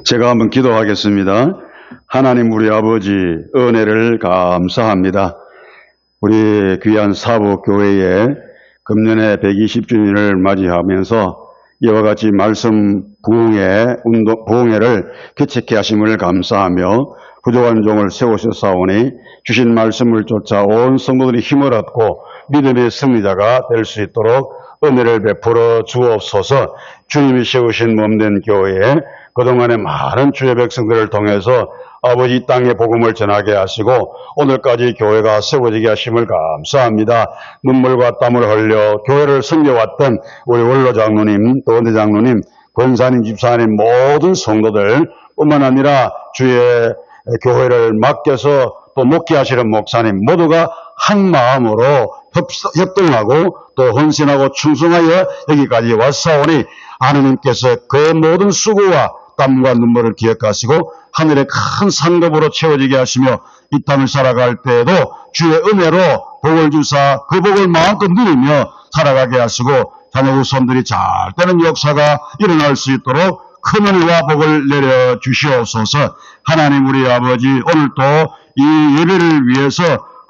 제가 한번 기도하겠습니다. 하나님 우리 아버지 은혜를 감사합니다. 우리 귀한 사부교회의 금년에 120주년을 맞이하면서 이와 같이 말씀 부흥회를 개최케 하심을 감사하며 부족한 종을 세우셨사오니 주신 말씀을 쫓아 온 성도들이 힘을 얻고 믿음의 승리자가 될 수 있도록 은혜를 베풀어 주옵소서. 주님이 세우신 몸된 교회에 그동안의 많은 주의 백성들을 통해서 아버지 이 땅의 복음을 전하게 하시고 오늘까지 교회가 세워지게 하심을 감사합니다. 눈물과 땀을 흘려 교회를 섬겨왔던 우리 원로 장로님, 또 은혜 장로님, 권사님, 집사님 모든 성도들 뿐만 아니라 주의 교회를 맡겨서 또 목회하시는 목사님 모두가 한 마음으로 협동하고 또 헌신하고 충성하여 여기까지 왔사오니 하느님께서 그 모든 수고와 땀과 눈물을 기억하시고 하늘의 큰 상급으로 채워지게 하시며 이 땅을 살아갈 때에도 주의 은혜로 복을 주사 그 복을 마음껏 누리며 살아가게 하시고 자녀 후손들이 잘 되는 역사가 일어날 수 있도록 큰 은혜와 복을 내려 주시옵소서. 하나님 우리 아버지 오늘도 이 예배를 위해서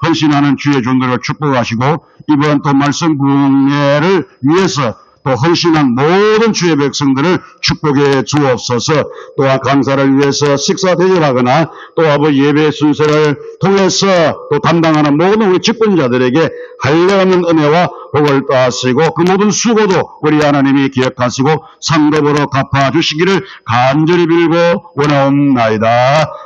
헌신하는 주의 종들을 축복하시고 이번 또 말씀 부흥회를 위해서 또 헌신한 모든 주의 백성들을 축복해 주옵소서. 또한 강사를 위해서 식사 대접하거나 또 아버지 예배 순서를 통해서 또 담당하는 모든 우리 직분자들에게 한량없는 은혜와 복을 따시고 그 모든 수고도 우리 하나님이 기억하시고 상급으로 갚아주시기를 간절히 빌고 원하옵나이다.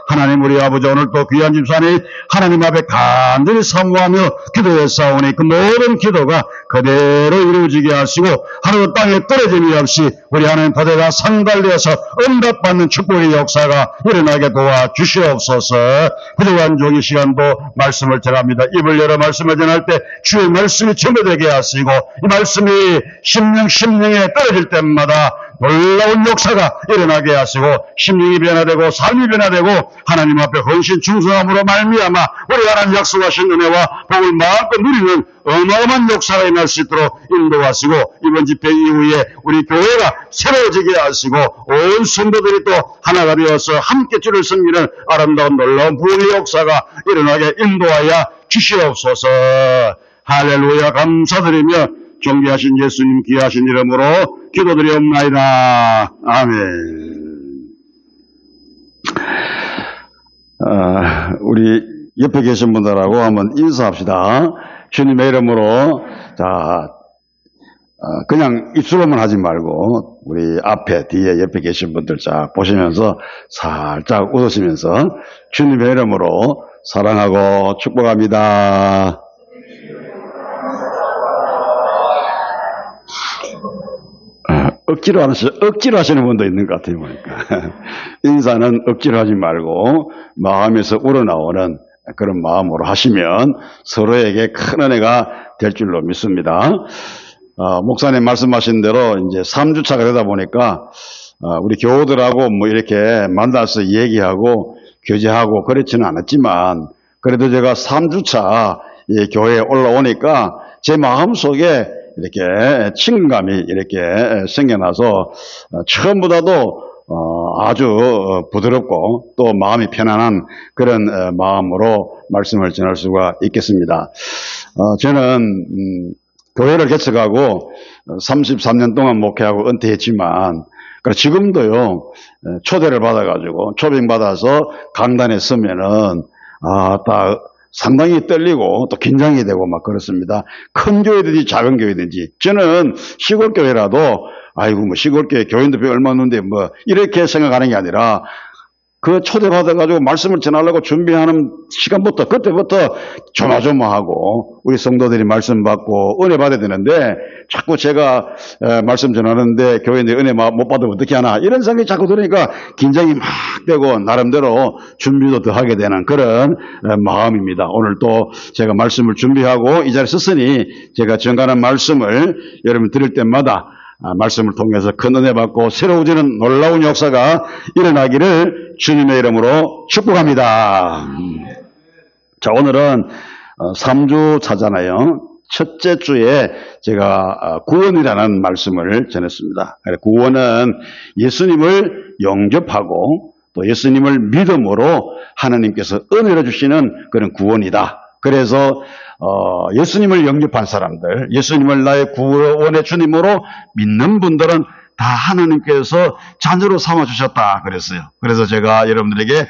하나님 우리 아버지 오늘도 귀한 집사님 하나님 앞에 간절히 사모하며 기도했사오니 그 모든 기도가 그대로 이루어지게 하시고 하루 땅에 떨어짐이 없이 우리 하나님 바다가 상달되어서 응답받는 축복의 역사가 일어나게 도와주시옵소서. 부족한 종이 시간도 말씀을 전합니다. 입을 열어 말씀을 전할 때 주의 말씀이 전해되게 하시고 이 말씀이 심령에 떨어질 때마다 놀라운 역사가 일어나게 하시고 심령이 변화되고 삶이 변화되고 하나님 앞에 헌신 충성함으로 말미암아 우리 하나님 약속하신 은혜와 복을 마음껏 누리는 어마어마한 역사가 일어날 수 있도록 인도하시고 이번 집회 이후에 우리 교회가 새로워지게 하시고 온 성도들이 또 하나가 되어서 함께 주를 섬기는 아름다운 놀라운 부흥의 역사가 일어나게 인도하여 주시옵소서. 할렐루야. 감사드리며 존귀하신 예수님 귀하신 이름으로 기도드리옵나이다. 아멘. 우리 옆에 계신 분들하고 한번 인사합시다. 주님의 이름으로. 자, 그냥 입술로만 하지 말고 우리 앞에 뒤에 옆에 계신 분들 쫙 보시면서 살짝 웃으시면서 주님의 이름으로 사랑하고 축복합니다. 억지로 하시는 분도 있는 것 같아요, 보니까. 인사는 억지로 하지 말고 마음에서 우러나오는 그런 마음으로 하시면 서로에게 큰 은혜가 될 줄로 믿습니다. 목사님 말씀하신 대로 이제 3주차가 되다 보니까 우리 교우들하고 뭐 이렇게 만나서 얘기하고 교제하고 그렇지는 않았지만 그래도 제가 3주차 교회에 올라오니까 제 마음속에 이렇게 친근감이 이렇게 생겨나서 처음보다도 아주 부드럽고 또 마음이 편안한 그런 마음으로 말씀을 전할 수가 있겠습니다. 저는 교회를 개척하고 33년 동안 목회하고 은퇴했지만 지금도요 초대를 받아가지고 초빙받아서 강단에 서면은 상당히 떨리고 또 긴장이 되고 막 그렇습니다. 큰 교회든지 작은 교회든지 저는 시골 교회라도 아이고 뭐 시골 교회 교인도 얼마 없는데 뭐 이렇게 생각하는 게 아니라 그 초대받아가지고 말씀을 전하려고 준비하는 시간부터 그때부터 조마조마하고 우리 성도들이 말씀 받고 은혜 받아야 되는데 자꾸 제가 말씀 전하는데 교회인들이 은혜 못 받으면 어떻게 하나 이런 생각이 자꾸 들으니까 긴장이 막 되고 나름대로 준비도 더 하게 되는 그런 마음입니다. 오늘 또 제가 말씀을 준비하고 이 자리에 섰으니 제가 전가는 말씀을 여러분 들을 때마다 말씀을 통해서 큰 은혜 받고 새로워지는 놀라운 역사가 일어나기를 주님의 이름으로 축복합니다. 자, 오늘은 3주 차잖아요. 첫째 주에 제가 구원이라는 말씀을 전했습니다. 구원은 예수님을 영접하고 또 예수님을 믿음으로 하나님께서 은혜를 주시는 그런 구원이다. 그래서 예수님을 영접한 사람들, 예수님을 나의 구원의 주님으로 믿는 분들은 다 하나님께서 자녀로 삼아주셨다 그랬어요. 그래서 제가 여러분들에게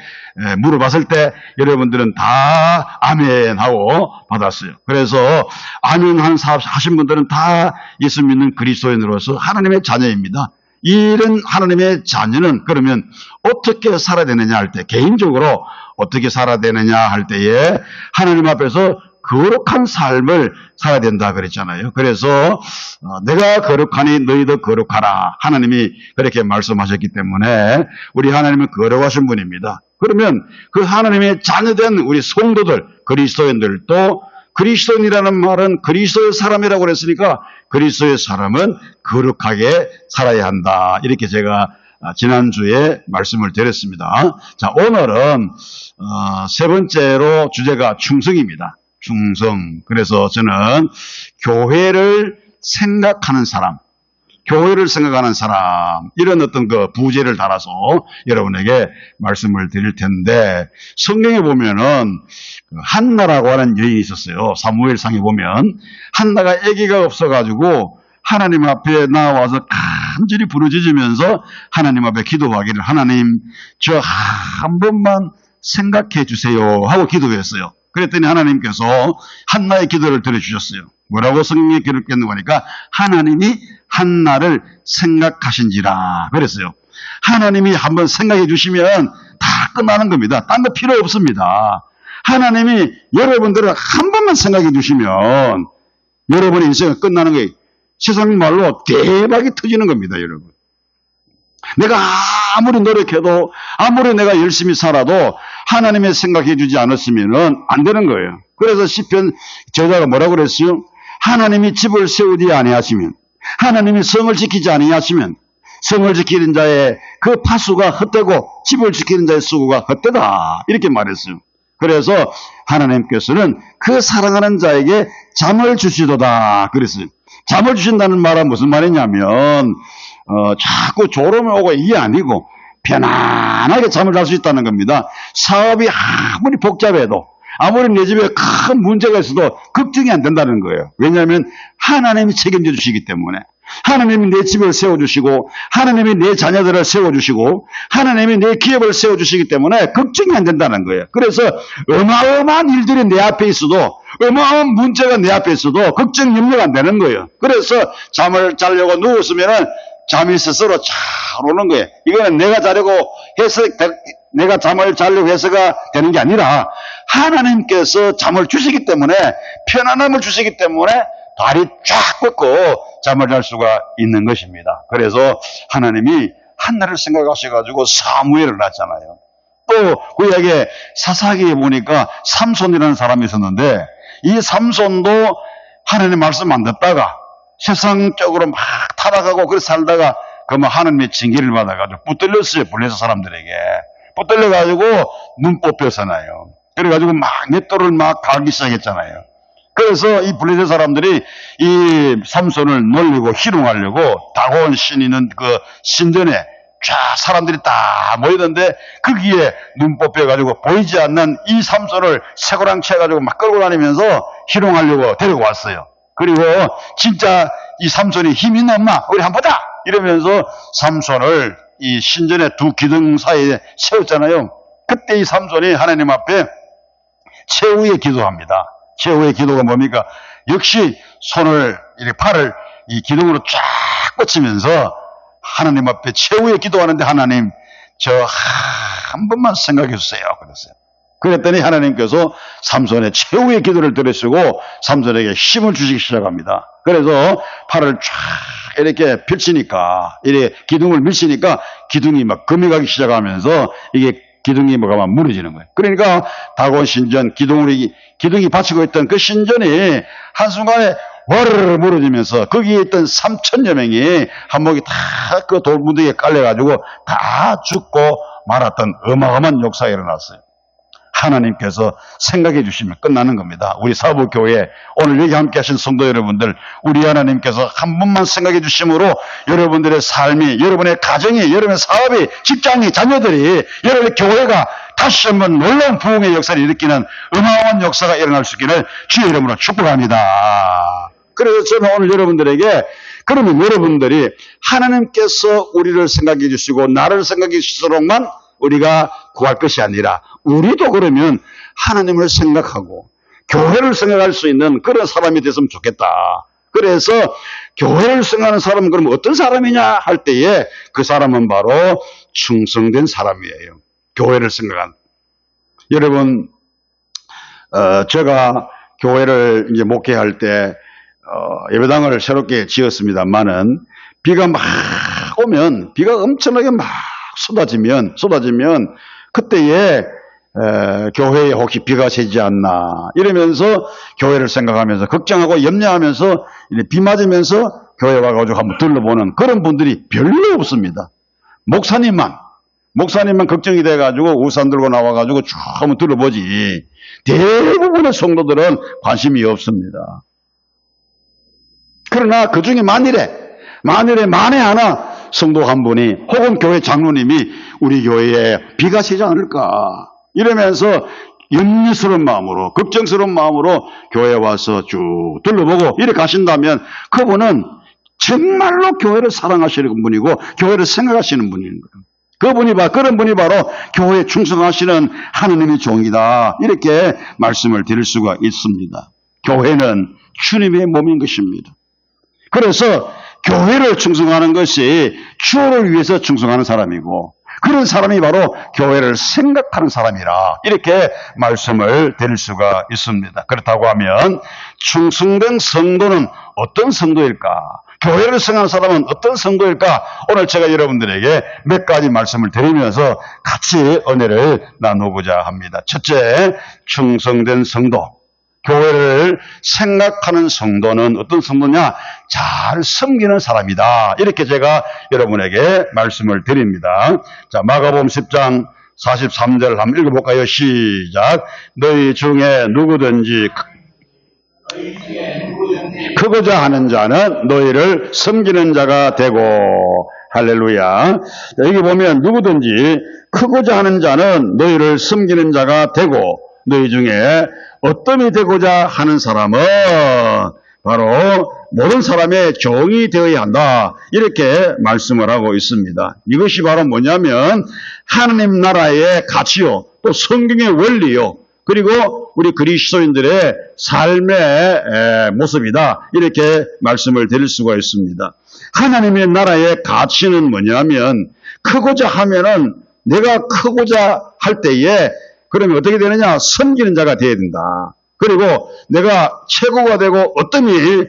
물어봤을 때 여러분들은 다 아멘하고 받았어요. 그래서 아멘 하신 분들은 다 예수 믿는 그리스도인으로서 하나님의 자녀입니다. 이런 하나님의 자녀는 그러면 어떻게 살아야 되느냐 할 때, 개인적으로 어떻게 살아야 되느냐 할 때에 하나님 앞에서 거룩한 삶을 살아야 된다 그랬잖아요. 그래서 내가 거룩하니 너희도 거룩하라. 하나님이 그렇게 말씀하셨기 때문에 우리 하나님은 거룩하신 분입니다. 그러면 그 하나님의 자녀된 우리 성도들, 그리스도인들도 그리스도인이라는 말은 그리스도의 사람이라고 그랬으니까 그리스도의 사람은 거룩하게 살아야 한다. 이렇게 제가 지난주에 말씀을 드렸습니다. 자, 오늘은 세 번째로 주제가 충성입니다. 충성. 그래서 저는 교회를 생각하는 사람, 교회를 생각하는 사람, 이런 어떤 그 부제를 달아서 여러분에게 말씀을 드릴 텐데, 성경에 보면은 한나라고 하는 여인이 있었어요. 사무엘상에 보면 한나가 아기가 없어가지고 하나님 앞에 나와서 간절히 부르짖으면서 하나님 앞에 기도하기를, 하나님 저 한 번만 생각해 주세요 하고 기도했어요. 그랬더니 하나님께서 한나의 기도를 들어주셨어요. 뭐라고 성경에 기록했는가 하니까 하나님이 한나를 생각하신지라 그랬어요. 하나님이 한번 생각해 주시면 다 끝나는 겁니다. 딴 거 필요 없습니다. 하나님이 여러분들을 한 번만 생각해 주시면 여러분의 인생은 끝나는 거예요. 세상 말로 대박이 터지는 겁니다, 여러분. 내가 아무리 노력해도, 아무리 내가 열심히 살아도 하나님의 생각해 주지 않았으면 안 되는 거예요. 그래서 시편 저자가 뭐라고 그랬어요? 하나님이 집을 세우지 아니하시면, 하나님이 성을 지키지 아니하시면 성을 지키는 자의 그 파수가 헛되고 집을 지키는 자의 수고가 헛되다, 이렇게 말했어요. 그래서 하나님께서는 그 사랑하는 자에게 잠을 주시도다 그랬어요. 잠을 주신다는 말은 무슨 말이냐면 자꾸 졸음이 오고 이게 아니고 편안하게 잠을 잘 수 있다는 겁니다. 사업이 아무리 복잡해도, 아무리 내 집에 큰 문제가 있어도 걱정이 안 된다는 거예요. 왜냐하면 하나님이 책임져 주시기 때문에. 하나님이 내 집을 세워주시고, 하나님이 내 자녀들을 세워주시고, 하나님이 내 기업을 세워주시기 때문에 걱정이 안 된다는 거예요. 그래서 어마어마한 일들이 내 앞에 있어도, 어마어마한 문제가 내 앞에 있어도 걱정 염려가 안 되는 거예요. 그래서 잠을 자려고 누웠으면은 잠이 스스로 잘 오는 거예요. 이거는 내가 자려고 해서, 내가 잠을 자려고 해서가 되는 게 아니라 하나님께서 잠을 주시기 때문에, 편안함을 주시기 때문에 다리 쫙 뻗고 잠을 잘 수가 있는 것입니다. 그래서 하나님이 한나를 생각하셔가지고 사무엘을 낳았잖아요. 또 구약에 사사기에 보니까 삼손이라는 사람이 있었는데, 이 삼손도 하나님 말씀 안 듣다가 세상적으로 막 타락하고 그렇게 살다가 그러면 하나님의 징계를 받아가지고 붙들렸어요. 블레셋 사람들에게 붙들려가지고 눈 뽑혔잖아요. 그래가지고 막 맷돌을 막 갈기 시작했잖아요. 그래서 이 블레셋 사람들이 이 삼손을 놀리고 희롱하려고 다곤 신 있는 그 신전에 쫙 사람들이 다 모이던데, 거기에 눈 뽑혀가지고 보이지 않는 이 삼손을 쇠고랑 채가지고 막 끌고 다니면서 희롱하려고 데리고 왔어요. 그리고 진짜 이 삼손이 힘이 넘나 우리 한번 보자 이러면서 삼손을 이 신전의 두 기둥 사이에 세웠잖아요. 그때 이 삼손이 하나님 앞에 최후의 기도합니다. 최후의 기도가 뭡니까? 역시 손을, 이렇게 팔을 이 기둥으로 쫙 뻗치면서 하나님 앞에 최후의 기도하는데, 하나님 저 한 번만 생각해 주세요 그랬어요. 그랬더니 하나님께서 삼손의 최후의 기도를 들으시고 삼손에게 힘을 주시기 시작합니다. 그래서 팔을 쫙 이렇게 펼치니까, 이렇게 기둥을 밀치니까 기둥이 막 금이 가기 시작하면서 이게 기둥이 뭐가 무너지는 거예요. 그러니까 다곤 신전 기둥이 받치고 있던 그 신전이 한순간에 와르르 무너지면서 거기에 있던 3,000여 명이 한목이 다 그 돌무더기에 깔려가지고 다 죽고 말았던 어마어마한 역사가 일어났어요. 하나님께서 생각해 주시면 끝나는 겁니다. 우리 사부교회 오늘 여기 함께 하신 성도 여러분들, 우리 하나님께서 한 번만 생각해 주심으로 여러분들의 삶이, 여러분의 가정이, 여러분의 사업이, 직장이, 자녀들이, 여러분의 교회가 다시 한번 놀라운 부흥의 역사를 일으키는 어마어마한 역사가 일어날 수 있기를 주의 이름으로 축복합니다. 그래서 저는 오늘 여러분들에게, 그러면 여러분들이 하나님께서 우리를 생각해 주시고 나를 생각해 주시도록만 우리가 구할 것이 아니라 우리도 그러면 하나님을 생각하고 교회를 생각할 수 있는 그런 사람이 됐으면 좋겠다. 그래서 교회를 생각하는 사람은 그럼 어떤 사람이냐 할 때에 그 사람은 바로 충성된 사람이에요. 교회를 생각한. 여러분, 제가 교회를 이제 목회할 때 예배당을 새롭게 지었습니다만은 비가 막 오면, 비가 엄청나게 막 쏟아지면 그때에 교회에 혹시 비가 새지 않나 이러면서 교회를 생각하면서 걱정하고 염려하면서 비 맞으면서 교회 와가지고 한번 둘러보는 그런 분들이 별로 없습니다. 목사님만 걱정이 돼가지고 우산 들고 나와가지고 쭉 한번 둘러보지 대부분의 성도들은 관심이 없습니다. 그러나 그 중에 만일에 하나 성도 한 분이 혹은 교회 장로님이 우리 교회에 비가 새지 않을까 이러면서 염려스러운 마음으로, 걱정스러운 마음으로 교회에 와서 쭉 둘러보고 이렇게 가신다면 그분은 정말로 교회를 사랑하시는 분이고 교회를 생각하시는 분인 거예요. 그런 분이 바로 교회에 충성하시는 하느님의 종이다. 이렇게 말씀을 드릴 수가 있습니다. 교회는 주님의 몸인 것입니다. 그래서 교회를 충성하는 것이 주를 위해서 충성하는 사람이고 그런 사람이 바로 교회를 생각하는 사람이라 이렇게 말씀을 드릴 수가 있습니다. 그렇다고 하면 충성된 성도는 어떤 성도일까? 교회를 생각하는 사람은 어떤 성도일까? 오늘 제가 여러분들에게 몇 가지 말씀을 드리면서 같이 은혜를 나누고자 합니다. 첫째, 충성된 성도. 교회를 생각하는 성도는 어떤 성도냐? 잘 섬기는 사람이다. 이렇게 제가 여러분에게 말씀을 드립니다. 자, 마가복음 10장 43절 한번 읽어볼까요? 시작. 너희 중에 누구든지 크고자 하는 자는 너희를 섬기는 자가 되고, 할렐루야. 여기 보면 누구든지 크고자 하는 자는 너희를 섬기는 자가 되고, 너희 중에 어떤이 되고자 하는 사람은 바로 모든 사람의 종이 되어야 한다. 이렇게 말씀을 하고 있습니다. 이것이 바로 뭐냐면 하나님 나라의 가치요, 또 성경의 원리요, 그리고 우리 그리스도인들의 삶의 모습이다. 이렇게 말씀을 드릴 수가 있습니다. 하나님의 나라의 가치는 뭐냐면 크고자 하면은 내가 크고자 할 때에 그러면 어떻게 되느냐? 섬기는 자가 되어야 된다. 그리고 내가 최고가 되고 어떤 일이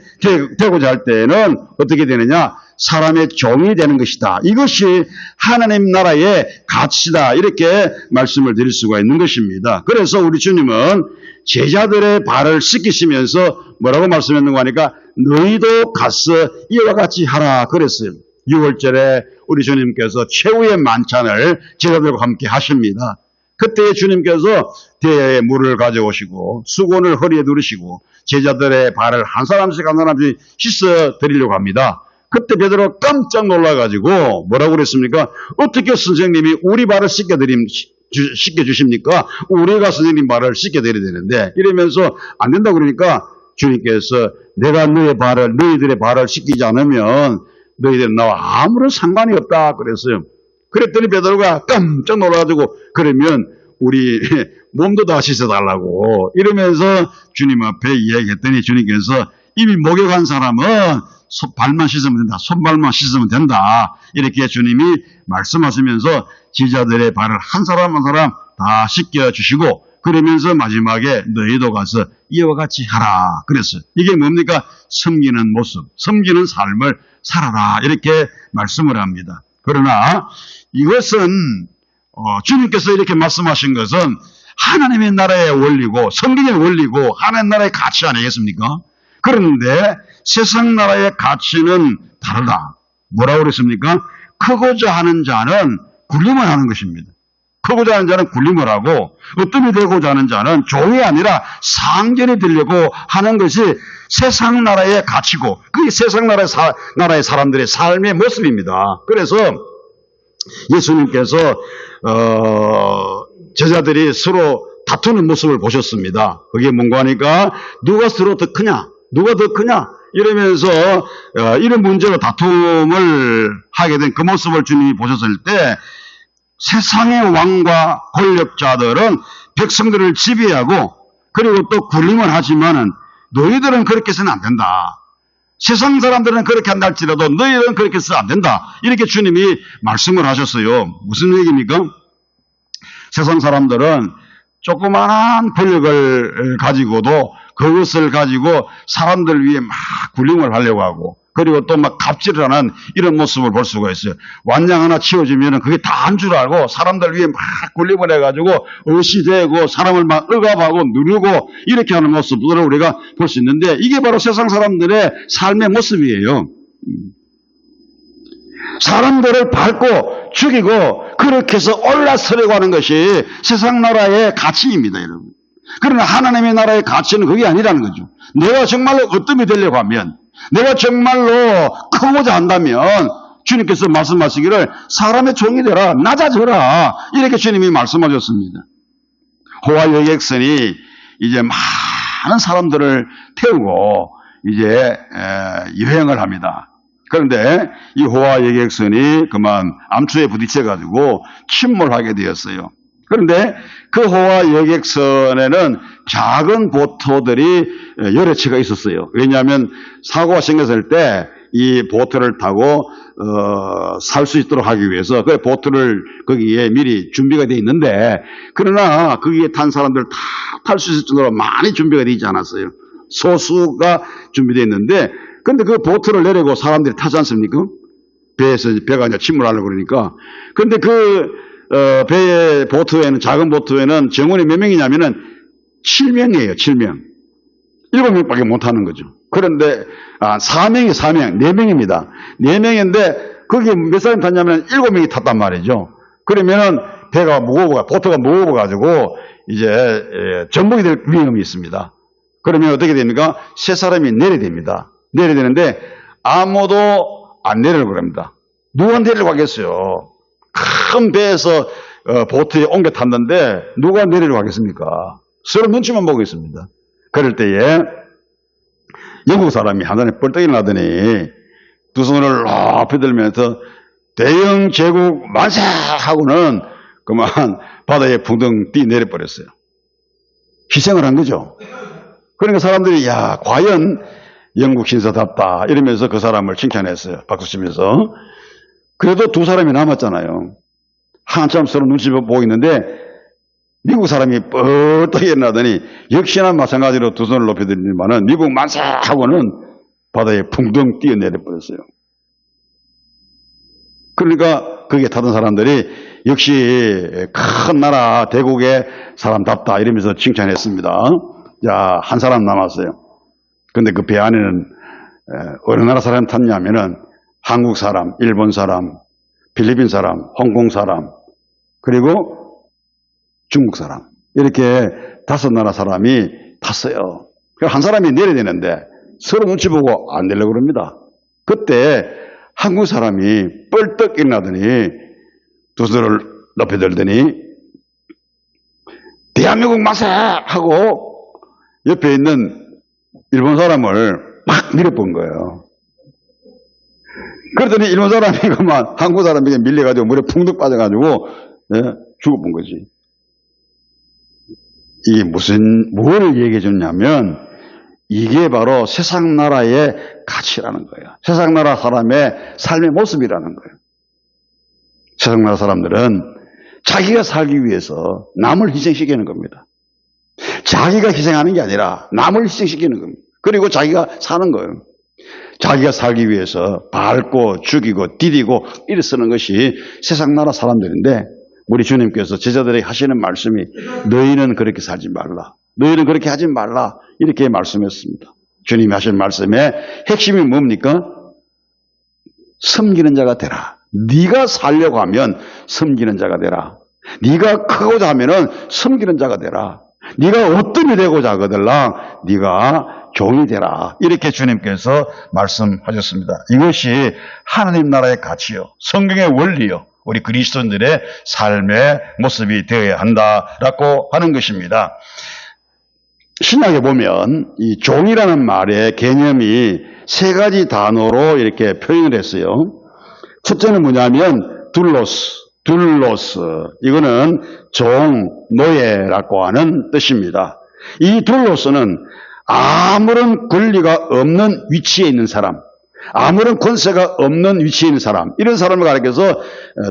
되고자 할 때에는 어떻게 되느냐? 사람의 종이 되는 것이다. 이것이 하나님 나라의 가치다. 이렇게 말씀을 드릴 수가 있는 것입니다. 그래서 우리 주님은 제자들의 발을 씻기시면서 뭐라고 말씀했는가 하니까 너희도 가서 이와 같이 하라 그랬어요. 6월절에 우리 주님께서 최후의 만찬을 제자들과 함께 하십니다. 그때 주님께서 대야에 물을 가져오시고 수건을 허리에 두르시고 제자들의 발을 한 사람씩 씻어 드리려고 합니다. 그때 베드로가 깜짝 놀라가지고 뭐라고 그랬습니까? 어떻게 선생님이 우리 발을 씻겨주십니까? 우리가 선생님 발을 씻겨드려야 되는데 이러면서 안 된다고 그러니까 주님께서 내가 너희들의 발을 씻기지 않으면 너희들은 나와 아무런 상관이 없다 그랬어요. 그랬더니 베드로가 깜짝 놀라가지고 그러면 우리 몸도 다 씻어달라고 이러면서 주님 앞에 이야기했더니 주님께서 이미 목욕한 사람은 발만 씻으면 된다. 손발만 씻으면 된다. 이렇게 주님이 말씀하시면서 제자들의 발을 한 사람 한 사람 다 씻겨주시고 그러면서 마지막에 너희도 가서 이와 같이 하라 그랬어요. 이게 뭡니까? 섬기는 모습, 섬기는 삶을 살아라 이렇게 말씀을 합니다. 그러나 이것은 주님께서 이렇게 말씀하신 것은 하나님의 나라의 원리고 성경의 원리고 하나님 나라의 가치 아니겠습니까? 그런데 세상 나라의 가치는 다르다. 뭐라고 그랬습니까? 크고자 하는 자는 굴림을 하는 것입니다. 크고자 하는 자는 굴림을 하고 어뜸이 되고자 하는 자는 종이 아니라 상전이 되려고 하는 것이 세상 나라의 가치고 그게 세상 나라의 사람들의 삶의 모습입니다. 그래서 예수님께서 제자들이 서로 다투는 모습을 보셨습니다. 그게 뭔가 하니까 누가 서로 더 크냐? 누가 더 크냐? 이러면서 이런 문제로 다툼을 하게 된 그 모습을 주님이 보셨을 때 세상의 왕과 권력자들은 백성들을 지배하고 그리고 또 굴림을 하지만은 너희들은 그렇게 해서는 안 된다. 세상 사람들은 그렇게 한다 할지라도 너희들은 그렇게 해서는 안 된다. 이렇게 주님이 말씀을 하셨어요. 무슨 얘기입니까? 세상 사람들은 조그마한 권력을 가지고도 그것을 가지고 사람들 위해 막 굴림을 하려고 하고 그리고 또 막 갑질을 하는 이런 모습을 볼 수가 있어요. 완장 하나 치워주면 그게 다 한 줄 알고 사람들 위해 막 굴림을 해가지고 의시되고 사람을 막 억압하고 누르고 이렇게 하는 모습들을 우리가 볼 수 있는데 이게 바로 세상 사람들의 삶의 모습이에요. 사람들을 밟고 죽이고 그렇게 해서 올라서려고 하는 것이 세상 나라의 가치입니다, 여러분. 그러나 하나님의 나라의 가치는 그게 아니라는 거죠. 내가 정말로 어뜸이 되려고 하면, 내가 정말로 크고자 한다면 주님께서 말씀하시기를 사람의 종이 되라, 낮아져라, 이렇게 주님이 말씀하셨습니다. 호화 여객선이 이제 많은 사람들을 태우고 이제 여행을 합니다. 그런데 이 호화 여객선이 그만 암초에 부딪혀가지고 침몰하게 되었어요. 그런데 그 호화 여객선에는 작은 보트들이 여러 채가 있었어요. 왜냐하면 사고가 생겼을 때 이 보트를 타고 살 수 있도록 하기 위해서 그 보트를 거기에 미리 준비가 되어 있는데 그러나 거기에 탄 사람들 다 탈 수 있을 정도로 많이 준비가 되어 있지 않았어요. 소수가 준비되어 있는데 근데 그 보트를 내리고 사람들이 타지 않습니까? 배가 이제 침몰하려고 그러니까. 근데 배의 보트에는, 작은 보트에는 정원이 몇 명이냐면은 7명이에요, 7명. 7명밖에 못 타는 거죠. 그런데, 4명이 4명입니다. 4명인데, 거기 몇 사람이 탔냐면 7명이 탔단 말이죠. 그러면은 보트가 무거워가지고, 이제, 전복이 될 위험이 있습니다. 그러면 어떻게 됩니까? 세 사람이 내려됩니다. 내려되는데, 아무도 안 내리려고 합니다. 누가 내리려고 하겠어요? 큰 배에서 보트에 옮겨 탔는데 누가 내리려고 하겠습니까? 서로 눈치만 보고 있습니다. 그럴 때에 영국 사람이 한잔에 뻘떡이 나더니 두 손을 높이 들면서 대영 제국 만세! 하고는 그만 바다에 붕덩 뛰내려버렸어요. 희생을 한 거죠. 그러니까 사람들이 야 과연 영국 신사답다 이러면서 그 사람을 칭찬했어요. 박수치면서. 그래도 두 사람이 남았잖아요. 한참 서로 눈치 보고 있는데 미국 사람이 뻘떡 일어나더니 역시나 마찬가지로 두 손을 높여드리지만은 미국 만세 하고는 바다에 붕덩 뛰어내려 버렸어요. 그러니까 거기에 타던 사람들이 역시 큰 나라 대국의 사람답다 이러면서 칭찬했습니다. 자, 한 사람 남았어요. 근데 그 배 안에는 어느 나라 사람 탔냐면은 한국 사람, 일본 사람, 필리핀 사람, 홍콩 사람, 그리고 중국 사람. 이렇게 5나라 사람이 탔어요. 한 사람이 내려야 되는데 서로 눈치 보고 안 내려고 그럽니다. 그때 한국 사람이 뻘떡 일어나더니 두 손을 높이 들더니 대한민국 만세! 하고 옆에 있는 일본 사람을 막 밀어본 거예요. 그러더니 일본 사람이 그만 한국 사람에게 밀려가지고 물에 풍덩 빠져가지고 죽어본 거지. 이게 뭘 얘기해 줬냐면 이게 바로 세상 나라의 가치라는 거예요. 세상 나라 사람의 삶의 모습이라는 거예요. 세상 나라 사람들은 자기가 살기 위해서 남을 희생시키는 겁니다. 자기가 희생하는 게 아니라 남을 희생시키는 겁니다. 그리고 자기가 사는 거예요. 자기가 살기 위해서 밟고 죽이고 디디고 이래 쓰는 것이 세상 나라 사람들인데 우리 주님께서 제자들에게 하시는 말씀이 너희는 그렇게 살지 말라. 너희는 그렇게 하지 말라. 이렇게 말씀했습니다. 주님이 하신 말씀의 핵심이 뭡니까? 섬기는 자가 되라. 네가 살려고 하면 섬기는 자가 되라. 네가 크고자 하면은 섬기는 자가 되라. 네가 어떤이 되고자 하거들랑 네가 종이 되라. 이렇게 주님께서 말씀하셨습니다. 이것이 하나님 나라의 가치요, 성경의 원리요, 우리 그리스도인들의 삶의 모습이 되어야 한다라고 하는 것입니다. 신약에 보면 이 종이라는 말의 개념이 세 가지 단어로 이렇게 표현을 했어요. 첫째는 뭐냐면 둘로스. 이거는 종, 노예라고 하는 뜻입니다. 이 둘로스는 아무런 권리가 없는 위치에 있는 사람, 아무런 권세가 없는 위치에 있는 사람, 이런 사람을 가리켜서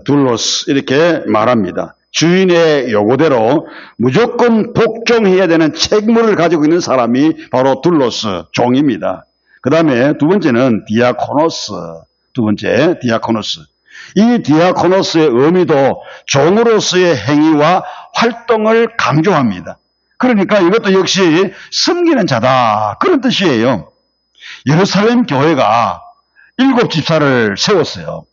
둘로스 이렇게 말합니다. 주인의 요구대로 무조건 복종해야 되는 책무를 가지고 있는 사람이 바로 둘로스, 종입니다. 그 다음에 두 번째는 디아코노스. 이 디아코노스의 의미도 종으로서의 행위와 활동을 강조합니다. 그러니까 이것도 역시 섬기는 자다, 그런 뜻이에요. 예루살렘 교회가 7 집사를 세웠어요.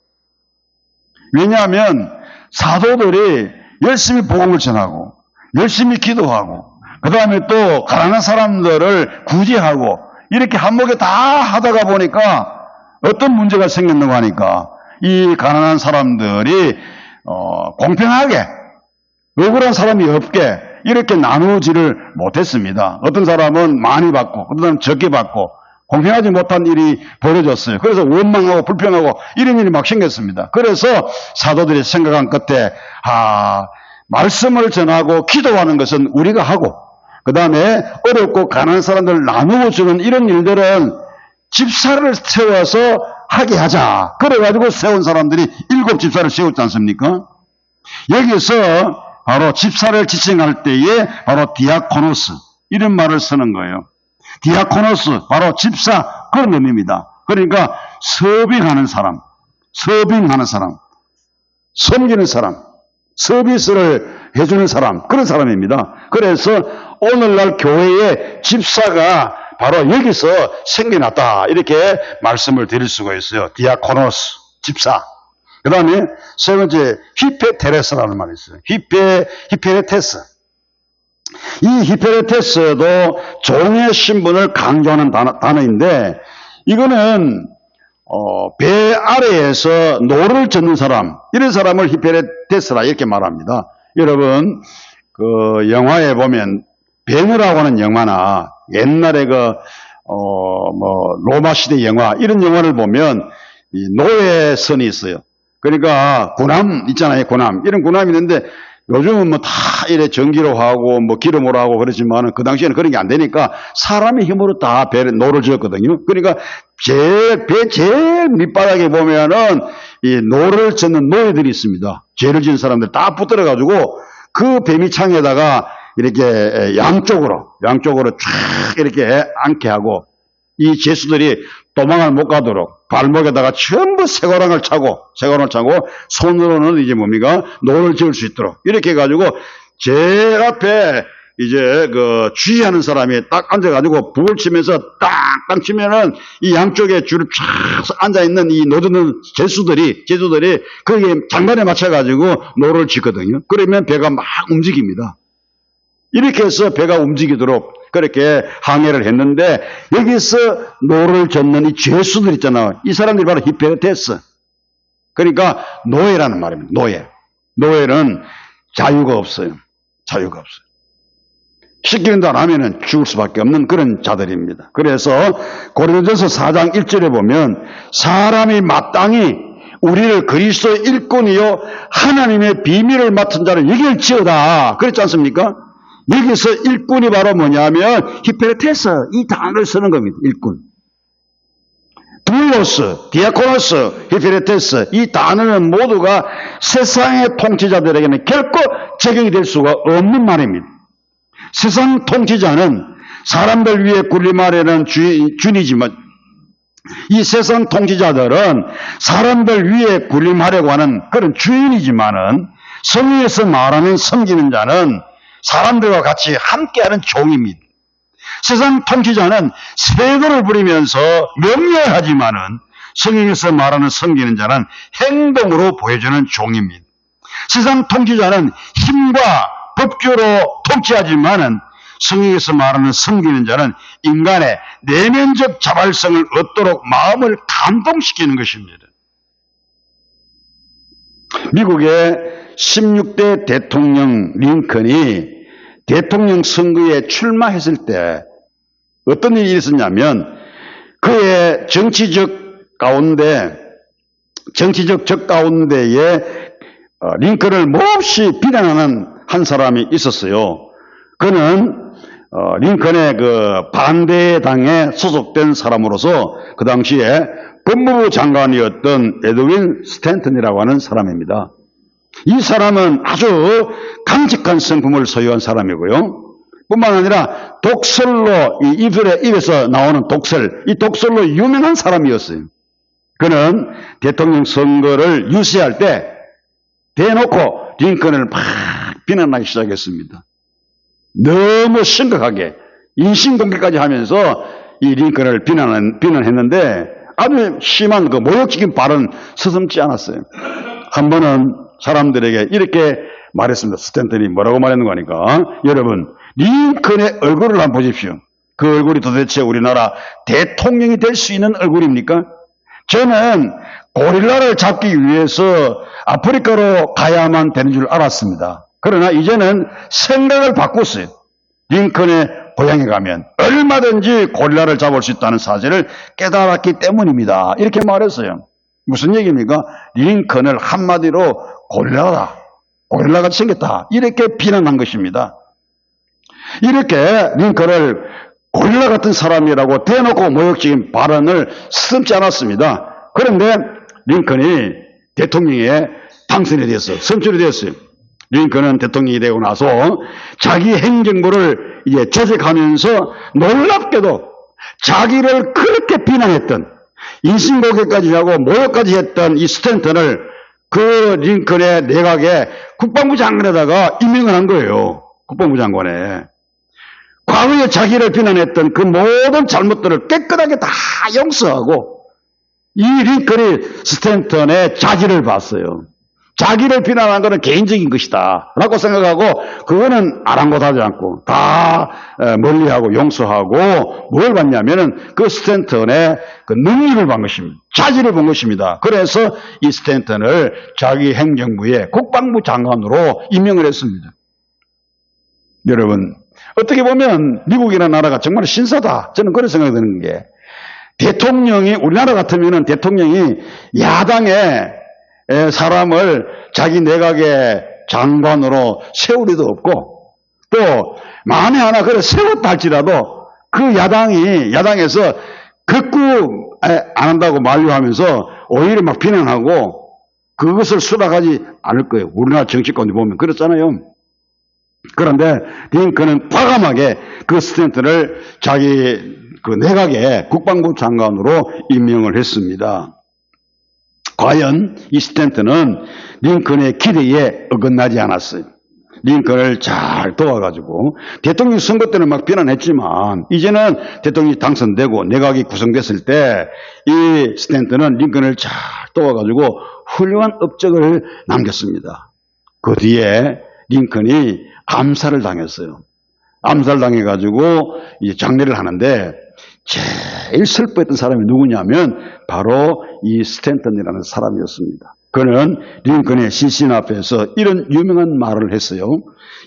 왜냐하면 사도들이 열심히 복음을 전하고 열심히 기도하고 그 다음에 또 가난한 사람들을 구제하고 이렇게 한목에 다 하다가 보니까 어떤 문제가 생겼는가 하니까 이 가난한 사람들이 공평하게, 억울한 사람이 없게 이렇게 나누지를 못했습니다. 어떤 사람은 많이 받고 어떤 사람은 적게 받고 공평하지 못한 일이 벌어졌어요. 그래서 원망하고 불평하고 이런 일이 막 생겼습니다. 그래서 사도들이 생각한 끝에 말씀을 전하고 기도하는 것은 우리가 하고 그 다음에 어렵고 가난한 사람들을 나누어 주는 이런 일들은 집사를 세워서 하게 하자. 그래가지고 세운 사람들이 7 집사를 세웠지 않습니까? 여기서 바로 집사를 지칭할 때에 바로 디아코노스 이런 말을 쓰는 거예요. 디아코노스 바로 집사, 그런 의미입니다. 그러니까 서빙하는 사람, 섬기는 사람, 서비스를 해주는 사람, 그런 사람입니다. 그래서 오늘날 교회의 집사가 바로 여기서 생겨났다, 이렇게 말씀을 드릴 수가 있어요. 디아코노스, 집사. 그 다음에 세 번째 히페테레스라는 말이 있어요. 히페레테스. 이 히페레테스도 종의 신분을 강조하는 단어인데, 이거는 배 아래에서 노를 젓는 사람, 이런 사람을 히페레테스라 이렇게 말합니다. 여러분 그 영화에 보면 베느라고 하는 영화나 옛날에 로마 시대 영화, 이런 영화를 보면 이 노예선이 있어요. 그러니까 군함 있잖아요. 이런 군함이 있는데 요즘은 다 이래 전기로 하고 기름으로 하고 그러지만 그 당시에는 그런 게 안 되니까 사람의 힘으로 다 노를 지었거든요. 그러니까 배 제일 밑바닥에 보면은 이 노를 젓는 노예들이 있습니다. 죄를 지은 사람들 다 붙들어가지고 그 배 밑창에다가 이렇게 양쪽으로 쫙 이렇게 앉게 하고, 이 죄수들이 도망을 못 가도록 발목에다가 전부 쇠고랑을 차고 손으로는 이제 노를 지을 수 있도록 이렇게 해가지고 제 앞에 이제 주의하는 사람이 딱 앉아가지고 북을 치면서 땅땅 치면은 이 양쪽에 줄을 쫙 앉아있는 이 노젓는 죄수들이 거기에 장단에 맞춰가지고 노를 짓거든요. 그러면 배가 막 움직입니다. 이렇게 해서 배가 움직이도록 그렇게 항해를 했는데, 여기서 노를 젓는 이 죄수들 있잖아요. 이 사람들이 바로 히페레테스. 그러니까 노예라는 말입니다. 노예는 자유가 없어요. 시키는 안 하면은 죽을 수밖에 없는 그런 자들입니다. 그래서 고린도전서 4장 1절에 보면 사람이 마땅히 우리를 그리스도의 일꾼이요 하나님의 비밀을 맡은 자를 여길지어다, 그랬지 않습니까? 여기서 일꾼이 바로 뭐냐면 히페레테스, 이 단어를 쓰는 겁니다. 일꾼. 둘로스, 디아코노스, 히페레테스, 이 단어는 모두가 세상의 통치자들에게는 결코 적용이 될 수가 없는 말입니다. 세상 통치자는 사람들 위에 군림하려는 주인이지만, 이 세상 통치자들은 사람들 위에 군림하려고 하는 그런 주인이지만은, 성경에서 말하는 섬기는 자는 사람들과 같이 함께하는 종입니다. 세상 통치자는 세도를 부리면서 명령하지만은, 성경에서 말하는 섬기는 자는 행동으로 보여주는 종입니다. 세상 통치자는 힘과 법규로 통치하지만은 성경에서 말하는 섬기는 자는 인간의 내면적 자발성을 얻도록 마음을 감동시키는 것입니다. 미국의 16대 대통령 링컨이 대통령 선거에 출마했을 때 어떤 일이 있었냐면 그의 정치적 적 가운데에 링컨을 몹시 비난하는 한 사람이 있었어요. 그는 링컨의 그 반대당에 소속된 사람으로서 그 당시에 법무부 장관이었던 에드윈 스탠턴이라고 하는 사람입니다. 이 사람은 아주 강직한 성품을 소유한 사람이고요. 뿐만 아니라 독설로 입에서 나오는 이 독설로 유명한 사람이었어요. 그는 대통령 선거를 유세할 때 대놓고 링컨을 막 비난하기 시작했습니다. 너무 심각하게 인신공격까지 하면서 이 링컨을 비난했는데 아주 심한 그 모욕적인 발언 서슴지 않았어요. 한 번은 사람들에게 이렇게 말했습니다. 스탠턴이 뭐라고 말했는 거니까 여러분 링컨의 얼굴을 한번 보십시오. 그 얼굴이 도대체 우리나라 대통령이 될 수 있는 얼굴입니까? 저는 고릴라를 잡기 위해서 아프리카로 가야만 되는 줄 알았습니다. 그러나 이제는 생각을 바꿨어요. 링컨의 고향에 가면 얼마든지 고릴라를 잡을 수 있다는 사실을 깨달았기 때문입니다. 이렇게 말했어요. 무슨 얘기입니까? 링컨을 한마디로 고릴라같이 생겼다. 이렇게 비난한 것입니다. 이렇게 링컨을 고릴라 같은 사람이라고 대놓고 모욕적인 발언을 쓰지 않았습니다. 그런데 링컨이 대통령에 당선이 됐어요. 선출이 됐어요. 링컨은 대통령이 되고 나서 자기 행정부를 이제 재직하면서 놀랍게도 자기를 그렇게 비난했던 인신공격까지 하고 모욕까지 했던 이 스탠턴을 그 링컨의 내각에 국방부 장관에다가 임명을 한 거예요. 국방부 장관에. 과거에 자기를 비난했던 그 모든 잘못들을 깨끗하게 다 용서하고 이 링컨이 스탠턴의 자질을 봤어요. 자기를 비난한 것은 개인적인 것이다 라고 생각하고 그거는 아랑곳하지 않고 다 멀리하고 용서하고 뭘 봤냐면은 그 스탠턴의 그 능력을 본 것입니다. 자질을 본 것입니다. 그래서 이 스탠턴을 자기 행정부의 국방부 장관으로 임명을 했습니다. 여러분 어떻게 보면 미국이라는 나라가 정말 신사다. 저는 그런 생각이 드는 게 대통령이 우리나라 같으면은 대통령이 야당의 사람을 자기 내각의 장관으로 세울 리도 없고 또 만에 하나 그래 세웠다 할지라도 그 야당에서 극구 안 한다고 만류하면서 오히려 막 비난하고 그것을 수락하지 않을 거예요. 우리나라 정치권에 보면 그렇잖아요. 그런데 링컨은 과감하게 그 스탠턴을 자기 그 내각의 국방부 장관으로 임명을 했습니다. 과연 이 스탠턴은 링컨의 기대에 어긋나지 않았어요. 링컨을 잘 도와가지고 대통령 선거 때는 막 비난했지만 이제는 대통령이 당선되고 내각이 구성됐을 때 이 스탠턴은 링컨을 잘 도와가지고 훌륭한 업적을 남겼습니다. 그 뒤에 링컨이 암살을 당했어요. 암살당해가지고 이제 장례를 하는데 제일 슬퍼했던 사람이 누구냐면 바로 이 스탠턴이라는 사람이었습니다. 그는 링컨의 시신 앞에서 이런 유명한 말을 했어요.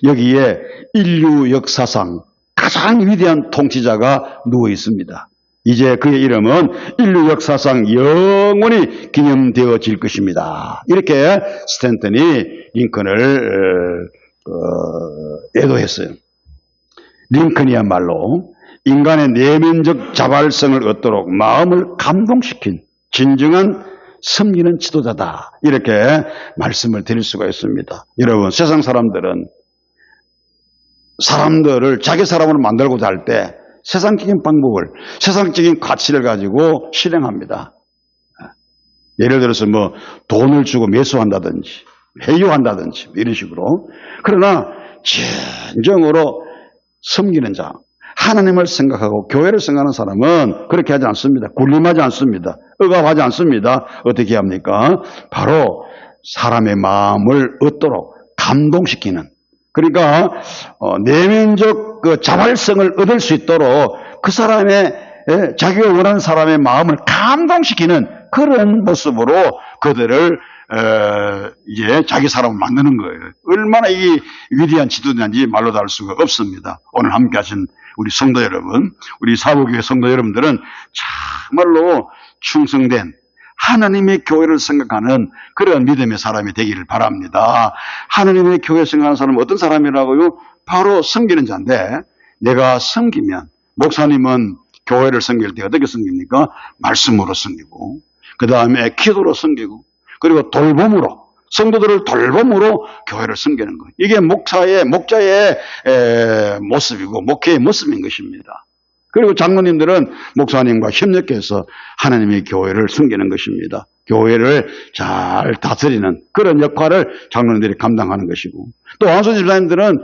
여기에 인류 역사상 가장 위대한 통치자가 누워 있습니다. 이제 그의 이름은 인류 역사상 영원히 기념되어질 것입니다. 이렇게 스탠턴이 링컨을 애도했어요. 링컨이야말로 인간의 내면적 자발성을 얻도록 마음을 감동시킨 진정한 섬기는 지도자다. 이렇게 말씀을 드릴 수가 있습니다. 여러분, 세상 사람들을 자기 사람으로 만들고자 할 때 세상적인 방법을, 세상적인 가치를 가지고 실행합니다. 예를 들어서 돈을 주고 매수한다든지, 회유한다든지, 이런 식으로. 그러나, 진정으로 섬기는 자, 하나님을 생각하고 교회를 생각하는 사람은 그렇게 하지 않습니다. 군림하지 않습니다. 억압하지 않습니다. 어떻게 합니까? 바로 사람의 마음을 얻도록 감동시키는, 그러니까 내면적 그 자발성을 얻을 수 있도록 그 사람의 자기가 원하는 사람의 마음을 감동시키는 그런 모습으로 그들을 이제 자기 사람을 만드는 거예요. 얼마나 이 위대한 지도자인지 말로 다 할 수가 없습니다. 오늘 함께 하신 우리 성도 여러분, 우리 사복교회 성도 여러분들은 정말로 충성된 하나님의 교회를 생각하는 그런 믿음의 사람이 되기를 바랍니다. 하나님의 교회 생각하는 사람은 어떤 사람이라고요? 바로 섬기는 자인데, 내가 섬기면, 목사님은 교회를 섬길 때 어떻게 섬깁니까? 말씀으로 섬기고, 그 다음에 기도로 섬기고, 그리고 돌봄으로, 성도들을 돌봄으로 교회를 섬기는 거예요. 이게 목자의 모습이고 목회의 모습인 것입니다. 그리고 장로님들은 목사님과 협력해서 하나님의 교회를 섬기는 것입니다. 교회를 잘 다스리는 그런 역할을 장로님들이 감당하는 것이고, 또 안수 집사님들은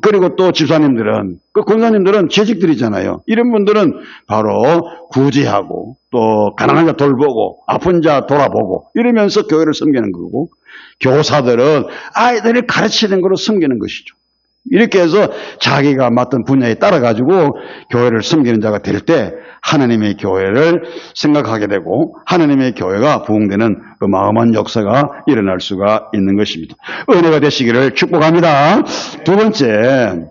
그리고 또 집사님들은, 그 권사님들은 재직들이잖아요. 이런 분들은 바로 구제하고, 또 가난한 자 돌보고, 아픈 자 돌아보고, 이러면서 교회를 섬기는 거고, 교사들은 아이들을 가르치는 거로 섬기는 것이죠. 이렇게 해서 자기가 맡은 분야에 따라가지고 교회를 섬기는 자가 될 때 하나님의 교회를 생각하게 되고 하나님의 교회가 부흥되는 그 마음한 역사가 일어날 수가 있는 것입니다. 은혜가 되시기를 축복합니다. 두 번째,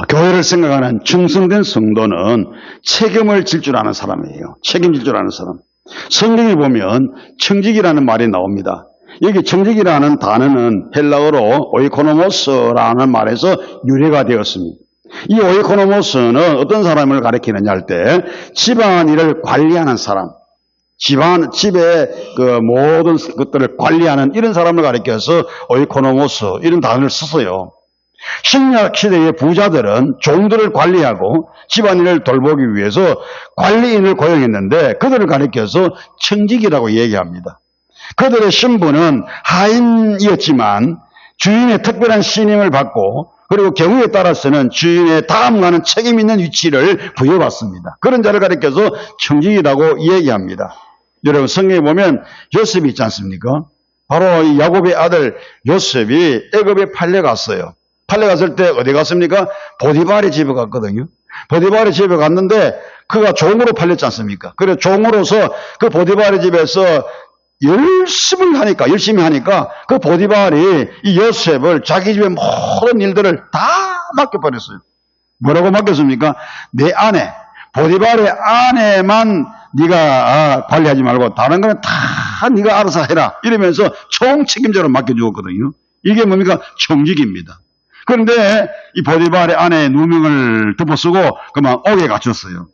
교회를 생각하는 충성된 성도는 책임을 질 줄 아는 사람이에요. 책임질 줄 아는 사람. 성경에 보면 청직이라는 말이 나옵니다. 여기 청직이라는 단어는 헬라어로 오이코노모스라는 말에서 유래가 되었습니다. 이 오이코노모스는 어떤 사람을 가리키느냐 할 때 집안일을 관리하는 사람, 집의 그 모든 것들을 관리하는 이런 사람을 가리켜서 오이코노모스 이런 단어를 썼어요. 신약 시대의 부자들은 종들을 관리하고 집안일을 돌보기 위해서 관리인을 고용했는데 그들을 가리켜서 청직이라고 얘기합니다. 그들의 신분은 하인이었지만 주인의 특별한 신임을 받고 그리고 경우에 따라서는 주인의 다음가는 책임 있는 위치를 부여받습니다. 그런 자를 가리켜서 청직이라고 얘기합니다. 여러분 성경에 보면 요셉이 있지 않습니까? 바로 이 야곱의 아들 요셉이 애굽에 팔려갔어요. 팔려갔을 때 어디 갔습니까? 보디발의 집에 갔거든요. 보디발의 집에 갔는데 그가 종으로 팔렸지 않습니까? 그래서 종으로서 그 보디발의 집에서 열심히 하니까 그 보디발이 이 요셉을 자기 집의 모든 일들을 다 맡겨버렸어요. 뭐라고 맡겼습니까? 내 아내, 보디발의 아내만 네가 관리하지 말고 다른 거는 다 네가 알아서 해라. 이러면서 총 책임자로 맡겨주었거든요. 이게 뭡니까? 청직입니다. 그런데 이 보디발의 아내의 누명을 덮어쓰고 그만 옥에 갇혔어요.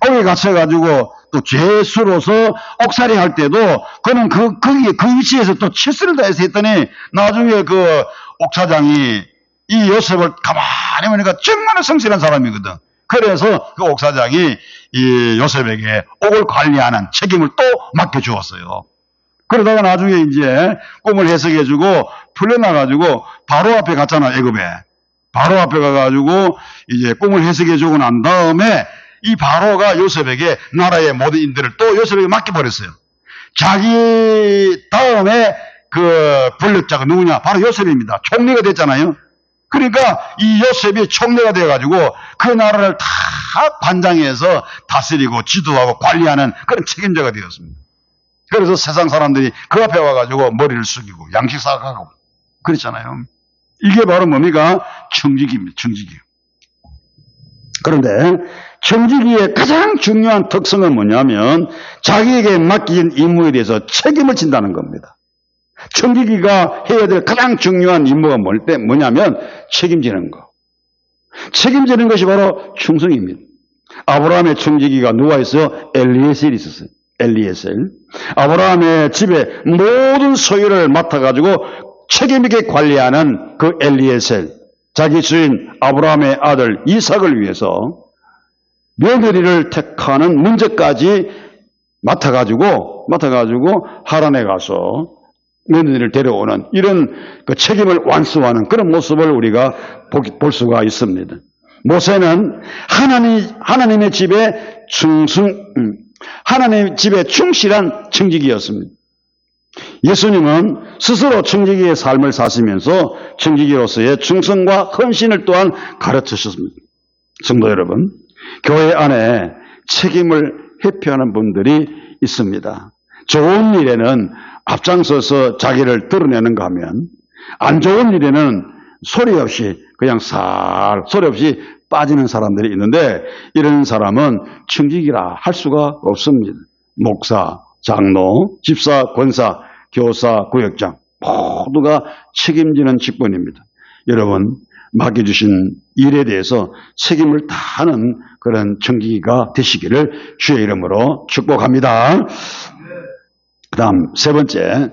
옥에 갇혀가지고 또 죄수로서 옥살이 할 때도 그는 거기에 그 위치에서 또 최선을 다해서 했더니 나중에 그 옥사장이 이 요셉을 가만히 보니까 정말 성실한 사람이거든. 그래서 그 옥사장이 이 요셉에게 옥을 관리하는 책임을 또 맡겨주었어요. 그러다가 나중에 이제 꿈을 해석해주고 풀려나가지고 바로 앞에 갔잖아, 애굽에. 바로 앞에 가가지고 이제 꿈을 해석해주고 난 다음에 이 바로가 요셉에게 나라의 모든 인들을 또 요셉에게 맡겨버렸어요. 자기 다음에 그 권력자가 누구냐? 바로 요셉입니다. 총리가 됐잖아요. 그러니까 이 요셉이 총리가 돼가지고 그 나라를 다 관장해서 다스리고 지도하고 관리하는 그런 책임자가 되었습니다. 그래서 세상 사람들이 그 앞에 와가지고 머리를 숙이고 양식 사가고 그랬잖아요. 이게 바로 뭡니까? 청직입니다. 청직이요. 그런데 청지기의 가장 중요한 특성은 뭐냐면 자기에게 맡긴 임무에 대해서 책임을 진다는 겁니다. 청지기가 해야 될 가장 중요한 임무가 뭐냐면 책임지는 거. 책임지는 것이 바로 충성입니다. 아브라함의 청지기가 누가 있어요? 엘리에셀이 있었어요. 엘리에셀. 아브라함의 집에 모든 소유를 맡아가지고 책임있게 관리하는 그 엘리에셀. 자기 주인 아브라함의 아들 이삭을 위해서 며느리를 택하는 문제까지 맡아가지고 하란에 가서 며느리를 데려오는 이런 그 책임을 완수하는 그런 모습을 우리가 볼 수가 있습니다. 모세는 하나님의 집에 하나님의 집에 충실한 청직이었습니다. 예수님은 스스로 청지기의 삶을 사시면서 청지기로서의 충성과 헌신을 또한 가르치셨습니다. 성도 여러분, 교회 안에 책임을 회피하는 분들이 있습니다. 좋은 일에는 앞장서서 자기를 드러내는가 하면 안 좋은 일에는 소리 없이 그냥 소리 없이 빠지는 사람들이 있는데 이런 사람은 청지기라 할 수가 없습니다. 목사, 장로, 집사, 권사, 교사, 구역장 모두가 책임지는 직분입니다. 여러분, 맡겨주신 일에 대해서 책임을 다하는 그런 청지기가 되시기를 주의 이름으로 축복합니다. 그 다음 세 번째,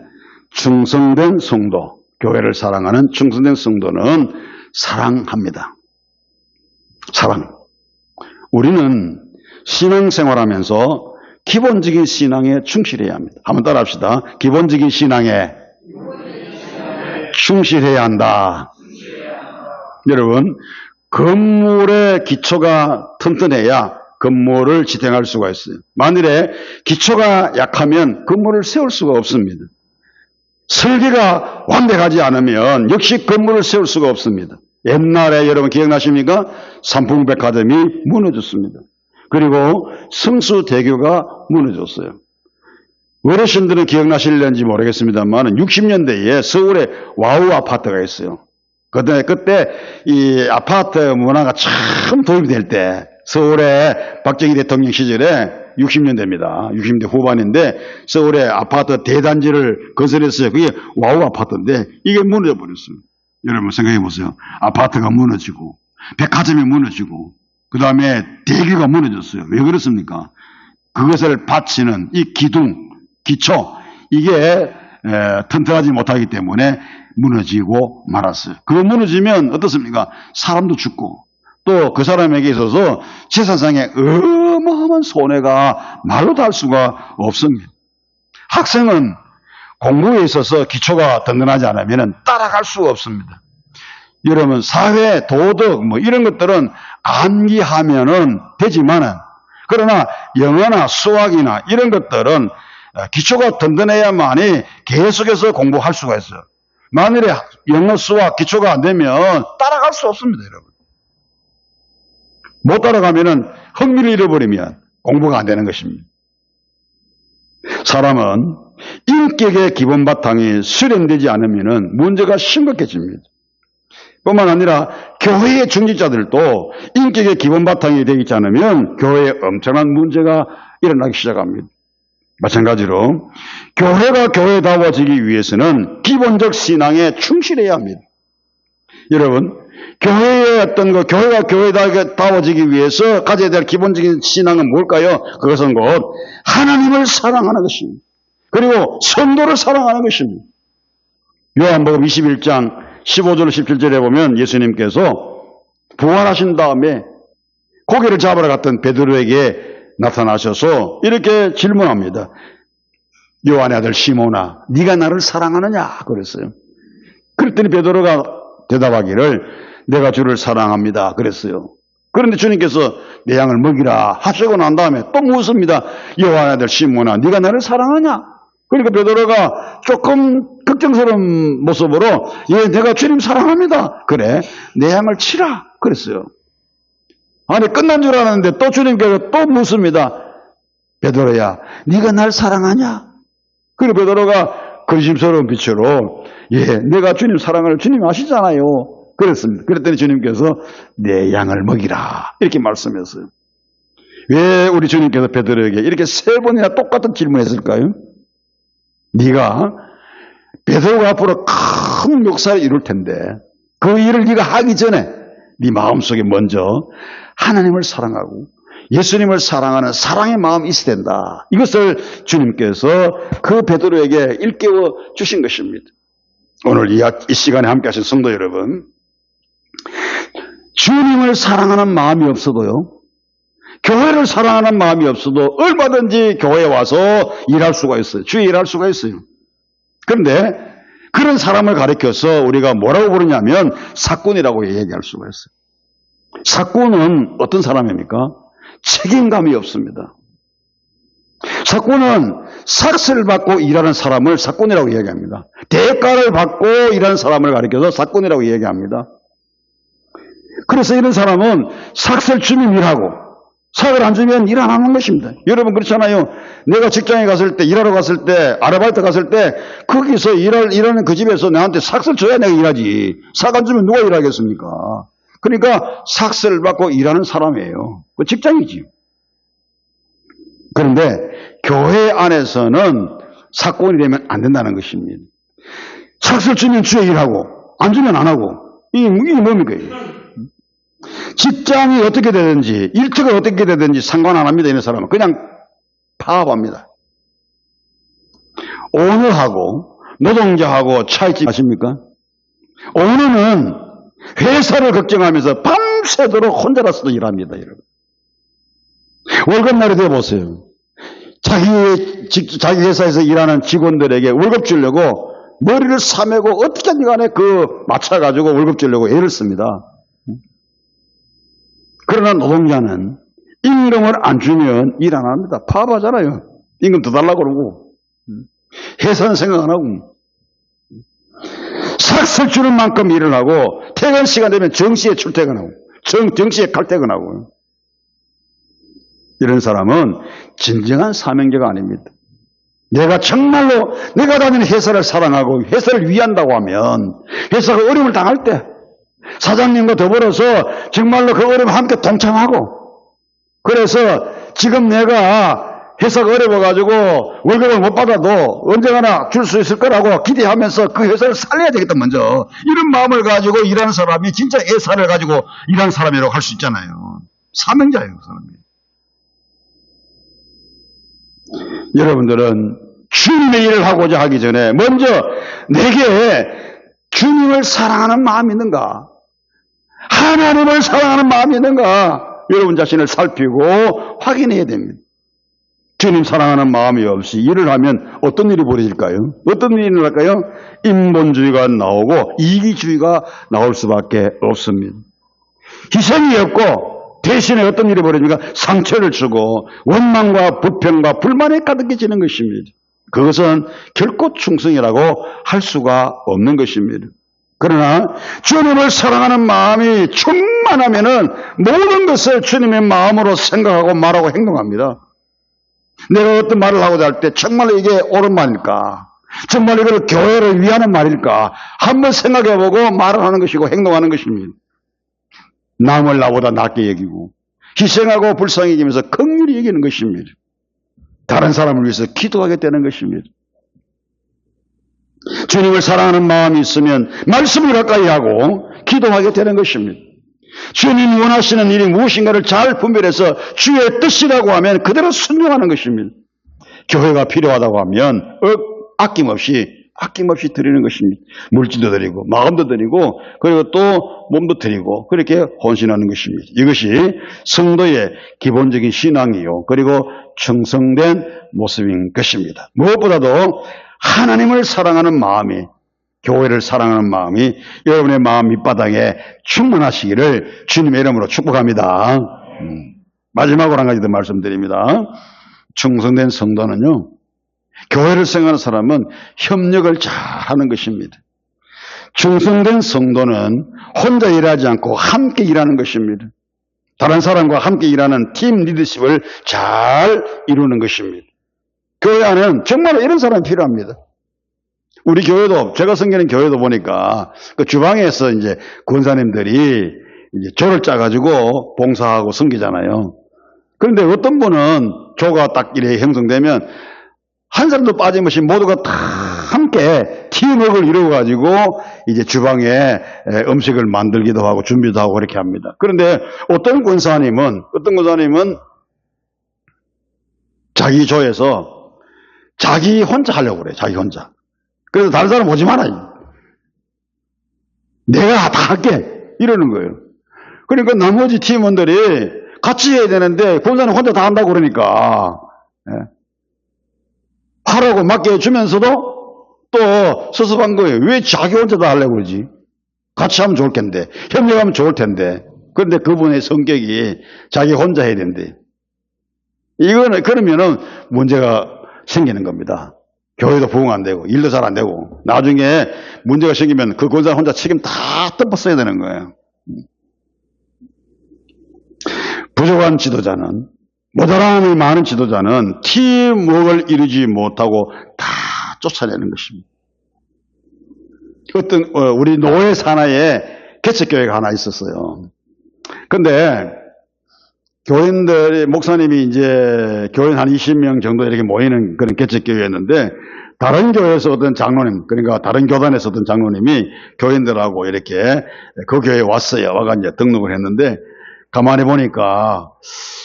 충성된 성도, 교회를 사랑하는 충성된 성도는 사랑합니다. 사랑. 우리는 신앙생활하면서 기본적인 신앙에 충실해야 합니다. 한번 따라합시다. 기본적인 신앙에 충실해야 한다. 여러분, 건물의 기초가 튼튼해야 건물을 지탱할 수가 있어요. 만일에 기초가 약하면 건물을 세울 수가 없습니다. 설계가 완벽하지 않으면 역시 건물을 세울 수가 없습니다. 옛날에 여러분 기억나십니까? 삼풍백화점이 무너졌습니다. 그리고 성수대교가 무너졌어요. 어르신들은 기억나실는지 모르겠습니다만 60년대에 서울에 와우 아파트가 있어요. 그때 이 아파트 문화가 처음 도입이 될 때 서울에 박정희 대통령 시절에 60년대입니다. 60년대 후반인데 서울에 아파트 대단지를 건설했어요. 그게 와우 아파트인데 이게 무너져 버렸습니다. 여러분 생각해 보세요. 아파트가 무너지고 백화점이 무너지고 그 다음에 대교가 무너졌어요. 왜 그렇습니까? 그것을 받치는 이 기초 이게 튼튼하지 못하기 때문에 무너지고 말았어요. 그거 무너지면 어떻습니까? 사람도 죽고 또 그 사람에게 있어서 재산상의 어마어마한 손해가 말로도 할 수가 없습니다. 학생은 공부에 있어서 기초가 든든하지 않으면 따라갈 수가 없습니다. 여러분 사회, 도덕 이런 것들은 암기하면은 되지만은 그러나 영어나 수학이나 이런 것들은 기초가 든든해야만이 계속해서 공부할 수가 있어요. 만일에 영어, 수학 기초가 안 되면 따라갈 수 없습니다, 여러분. 못 따라가면은 흥미를 잃어버리면 공부가 안 되는 것입니다. 사람은 인격의 기본 바탕이 수련되지 않으면은 문제가 심각해집니다. 뿐만 아니라 교회의 중직자들도 인격의 기본 바탕이 되지 않으면 교회에 엄청난 문제가 일어나기 시작합니다. 마찬가지로 교회가 교회다워지기 위해서는 기본적 신앙에 충실해야 합니다. 여러분, 교회의 교회가 교회다워지기 위해서 가져야 될 기본적인 신앙은 뭘까요? 그것은 곧 하나님을 사랑하는 것입니다. 그리고 성도를 사랑하는 것입니다. 요한복음 21장 15절 17절에 보면 예수님께서 부활하신 다음에 고기를 잡으러 갔던 베드로에게 나타나셔서 이렇게 질문합니다. 요한의 아들 시몬아, 네가 나를 사랑하느냐? 그랬어요. 그랬더니 베드로가 대답하기를 내가 주를 사랑합니다. 그랬어요. 그런데 주님께서 내 양을 먹이라 하시고 난 다음에 또 묻습니다. 요한의 아들 시몬아, 네가 나를 사랑하냐? 그러니까 베드로가 조금 걱정스러운 모습으로 예, 내가 주님 사랑합니다. 그래, 내 양을 치라. 그랬어요. 아니 끝난 줄 알았는데 또 주님께서 또 묻습니다. 베드로야, 네가 날 사랑하냐? 그리고 베드로가 근심스러운 빛으로 예, 내가 주님 사랑을 주님 아시잖아요. 그랬습니다. 그랬더니 주님께서 내 양을 먹이라 이렇게 말씀했어요. 왜 우리 주님께서 베드로에게 이렇게 세 번이나 똑같은 질문했을까요? 네가 베드로가 앞으로 큰 역사를 이룰 텐데 그 일을 네가 하기 전에 네 마음속에 먼저 하나님을 사랑하고 예수님을 사랑하는 사랑의 마음이 있어야 된다. 이것을 주님께서 그 베드로에게 일깨워 주신 것입니다. 오늘 이 시간에 함께 하신 성도 여러분, 주님을 사랑하는 마음이 없어도요, 교회를 사랑하는 마음이 없어도 얼마든지 교회에 와서 일할 수가 있어요. 주에 일할 수가 있어요. 그런데 그런 사람을 가리켜서 우리가 뭐라고 부르냐면 사꾼이라고 얘기할 수가 있어요. 사꾼은 어떤 사람입니까? 책임감이 없습니다. 사꾼은 삭스를 받고 일하는 사람을 사꾼이라고 이야기합니다. 대가를 받고 일하는 사람을 가리켜서 사꾼이라고 이야기합니다. 그래서 이런 사람은 삭스를 주면 일하고 삭을 안 주면 일 안 하는 것입니다. 여러분 그렇잖아요. 내가 직장에 갔을 때, 일하러 갔을 때, 아르바이트 갔을 때 거기서 일하는 그 집에서 나한테 삭스를 줘야 내가 일하지. 삭 안 주면 누가 일하겠습니까? 그러니까 삭스를 받고 일하는 사람이에요. 그 직장이지. 그런데 교회 안에서는 사건이 되면 안 된다는 것입니다. 삭스를 주면 주에 일하고 안 주면 안 하고 이게 뭡니까? 직장이 어떻게 되든지 일터가 어떻게 되든지 상관 안 합니다. 이런 사람은 그냥 파업합니다. 오너하고 노동자하고 차이점 아십니까? 오너는 회사를 걱정하면서 밤새도록 혼자라서도 일합니다. 여러분. 월급날이 되어보세요. 자기 회사에서 일하는 직원들에게 월급 주려고 머리를 싸매고 어떻게든 간에 맞춰가지고 월급 주려고 애를 씁니다. 그러나 노동자는 임금을 안 주면 일 안 합니다. 파업하잖아요. 임금 더 달라고 그러고. 회사는 생각 안 하고. 삭스를 주는 만큼 일을 하고 퇴근 시간 되면 정시에 출퇴근하고 정시에 칼퇴근하고. 이런 사람은 진정한 사명자가 아닙니다. 내가 정말로 내가 다니는 회사를 사랑하고 회사를 위한다고 하면 회사가 어려움을 당할 때 사장님과 더불어서 정말로 그 어려움에 함께 동참하고 그래서 지금 내가 회사가 어려워가지고 월급을 못 받아도 언젠가나 줄 수 있을 거라고 기대하면서 그 회사를 살려야 되겠다 먼저 이런 마음을 가지고 일하는 사람이 진짜 애사를 가지고 일하는 사람이라고 할 수 있잖아요. 사명자예요. 그 사람이. 여러분들은 주님의 일을 하고자 하기 전에 먼저 내게 주님을 사랑하는 마음이 있는가? 하나님을 사랑하는 마음이 있는가? 여러분 자신을 살피고 확인해야 됩니다. 주님 사랑하는 마음이 없이 일을 하면 어떤 일이 벌어질까요? 어떤 일이 일어날까요? 인본주의가 나오고 이기주의가 나올 수밖에 없습니다. 희생이 없고 대신에 어떤 일이 벌어집니까? 상처를 주고 원망과 불평과 불만에 가득해지는 것입니다. 그것은 결코 충성이라고 할 수가 없는 것입니다. 그러나 주님을 사랑하는 마음이 충만하면은 모든 것을 주님의 마음으로 생각하고 말하고 행동합니다. 내가 어떤 말을 하고자 할 때 정말로 이게 옳은 말일까? 정말 이걸 교회를 위하는 말일까? 한번 생각해보고 말을 하는 것이고 행동하는 것입니다. 남을 나보다 낫게 여기고 희생하고 불쌍히 여기면서 긍휼히 여기는 것입니다. 다른 사람을 위해서 기도하게 되는 것입니다. 주님을 사랑하는 마음이 있으면 말씀을 가까이 하고 기도하게 되는 것입니다. 주님 원하시는 일이 무엇인가를 잘 분별해서 주의 뜻이라고 하면 그대로 순종하는 것입니다. 교회가 필요하다고 하면 아낌없이 드리는 것입니다. 물질도 드리고 마음도 드리고 그리고 또 몸도 드리고 그렇게 헌신하는 것입니다. 이것이 성도의 기본적인 신앙이요. 그리고 충성된 모습인 것입니다. 무엇보다도 하나님을 사랑하는 마음이 교회를 사랑하는 마음이 여러분의 마음 밑바닥에 충만하시기를 주님의 이름으로 축복합니다. 마지막으로 한 가지 더 말씀드립니다. 충성된 성도는요. 교회를 생각하는 사람은 협력을 잘하는 것입니다. 충성된 성도는 혼자 일하지 않고 함께 일하는 것입니다. 다른 사람과 함께 일하는 팀 리더십을 잘 이루는 것입니다. 교회 안에는 정말 이런 사람이 필요합니다. 우리 교회도 제가 섬기는 교회도 보니까 그 주방에서 이제 권사님들이 이제 조를 짜가지고 봉사하고 섬기잖아요. 그런데 어떤 분은 조가 딱 이렇게 형성되면 한 사람도 빠짐없이 모두가 다 함께 팀워크를 이루어가지고 이제 주방에 음식을 만들기도 하고 준비도 하고 그렇게 합니다. 그런데 어떤 권사님은 자기 조에서 자기 혼자 하려고 그래요. 자기 혼자. 그래서 다른 사람 오지 마라. 내가 다 할게. 이러는 거예요. 그러니까 나머지 팀원들이 같이 해야 되는데 권사님 혼자 다 한다고 그러니까 하라고 맡겨주면서도 또 섭섭한 거예요. 왜 자기 혼자 다 하려고 그러지? 같이 하면 좋을 텐데 협력하면 좋을 텐데 그런데 그분의 성격이 자기 혼자 해야 된대. 그러면은 문제가 생기는 겁니다. 교회도 부흥 안 되고, 일도 잘 안 되고, 나중에 문제가 생기면 그 권사 혼자 책임 다 덮어써야 되는 거예요. 부족한 지도자는, 모자람이 많은 지도자는 팀워크를 이루지 못하고 다 쫓아내는 것입니다. 우리 노회 산하에 개척교회가 하나 있었어요. 근데 교인들이, 목사님이 이제 교인 한 20명 정도 이렇게 모이는 그런 개척교회였는데, 다른 교회에서 어떤 장로님, 그러니까 다른 교단에서 어떤 장로님이 교인들하고 이렇게 그 교회에 왔어요. 와가 이제 등록을 했는데, 가만히 보니까